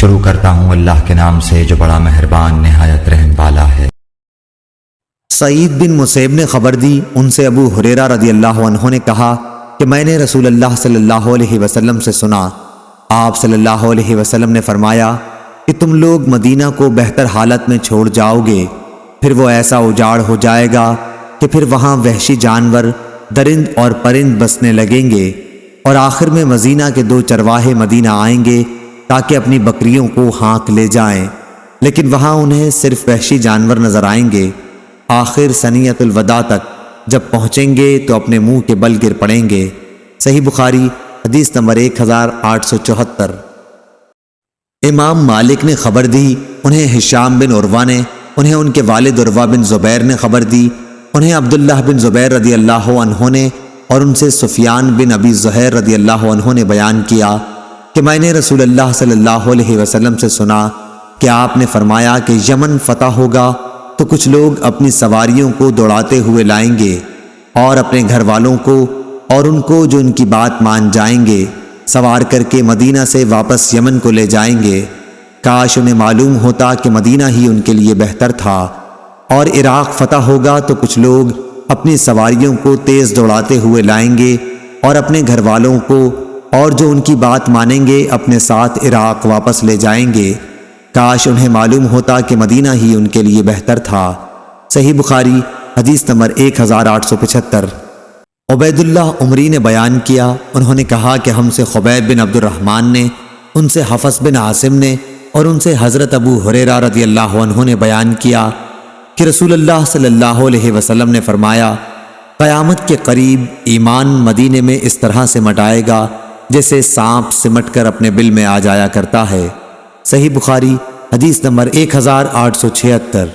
شروع کرتا ہوں اللہ کے نام سے جو بڑا مہربان نہایت رحم والا ہے۔ سعید بن مسیب نے خبر دی، ان سے ابو ہریرہ رضی اللہ عنہ نے کہا کہ میں نے رسول اللہ صلی اللہ علیہ وسلم سے سنا، آپ صلی اللہ علیہ وسلم نے فرمایا کہ تم لوگ مدینہ کو بہتر حالت میں چھوڑ جاؤ گے، پھر وہ ایسا اجاڑ ہو جائے گا کہ پھر وہاں وحشی جانور، درند اور پرند بسنے لگیں گے، اور آخر میں مدینہ کے 2 چرواہے مدینہ آئیں گے تاکہ اپنی بکریوں کو ہانک لے جائیں، لیکن وہاں انہیں صرف وحشی جانور نظر آئیں گے۔ آخر سنیت الوداع تک جب پہنچیں گے تو اپنے منہ کے بل گر پڑیں گے۔ صحیح بخاری حدیث نمبر 1874۔ امام مالک نے خبر دی، انہیں ہشام بن عروہ نے، انہیں ان کے والد عروہ بن زبیر نے خبر دی، انہیں عبداللہ بن زبیر رضی اللہ عنہ نے، اور ان سے سفیان بن ابی زہیر رضی اللہ عنہ نے بیان کیا کہ میں نے رسول اللہ صلی اللہ علیہ وسلم سے سنا کہ آپ نے فرمایا کہ یمن فتح ہوگا تو کچھ لوگ اپنی سواریوں کو دوڑاتے ہوئے لائیں گے اور اپنے گھر والوں کو اور ان کو جو ان کی بات مان جائیں گے سوار کر کے مدینہ سے واپس یمن کو لے جائیں گے۔ کاش انہیں معلوم ہوتا کہ مدینہ ہی ان کے لیے بہتر تھا۔ اور عراق فتح ہوگا تو کچھ لوگ اپنی سواریوں کو تیز دوڑاتے ہوئے لائیں گے اور اپنے گھر والوں کو اور جو ان کی بات مانیں گے اپنے ساتھ عراق واپس لے جائیں گے۔ کاش انہیں معلوم ہوتا کہ مدینہ ہی ان کے لیے بہتر تھا۔ صحیح بخاری حدیث نمبر 1875۔ عبید اللہ عمری نے بیان کیا، انہوں نے کہا کہ ہم سے خبیب بن عبد الرحمن نے، ان سے حفص بن عاصم نے، اور ان سے حضرت ابو ہریرہ رضی اللہ عنہ نے بیان کیا کہ رسول اللہ صلی اللہ علیہ وسلم نے فرمایا، قیامت کے قریب ایمان مدینے میں اس طرح سمٹ آئے گا جیسے سانپ سمٹ کر اپنے بل میں آ جایا کرتا ہے۔ صحیح بخاری حدیث نمبر 1876۔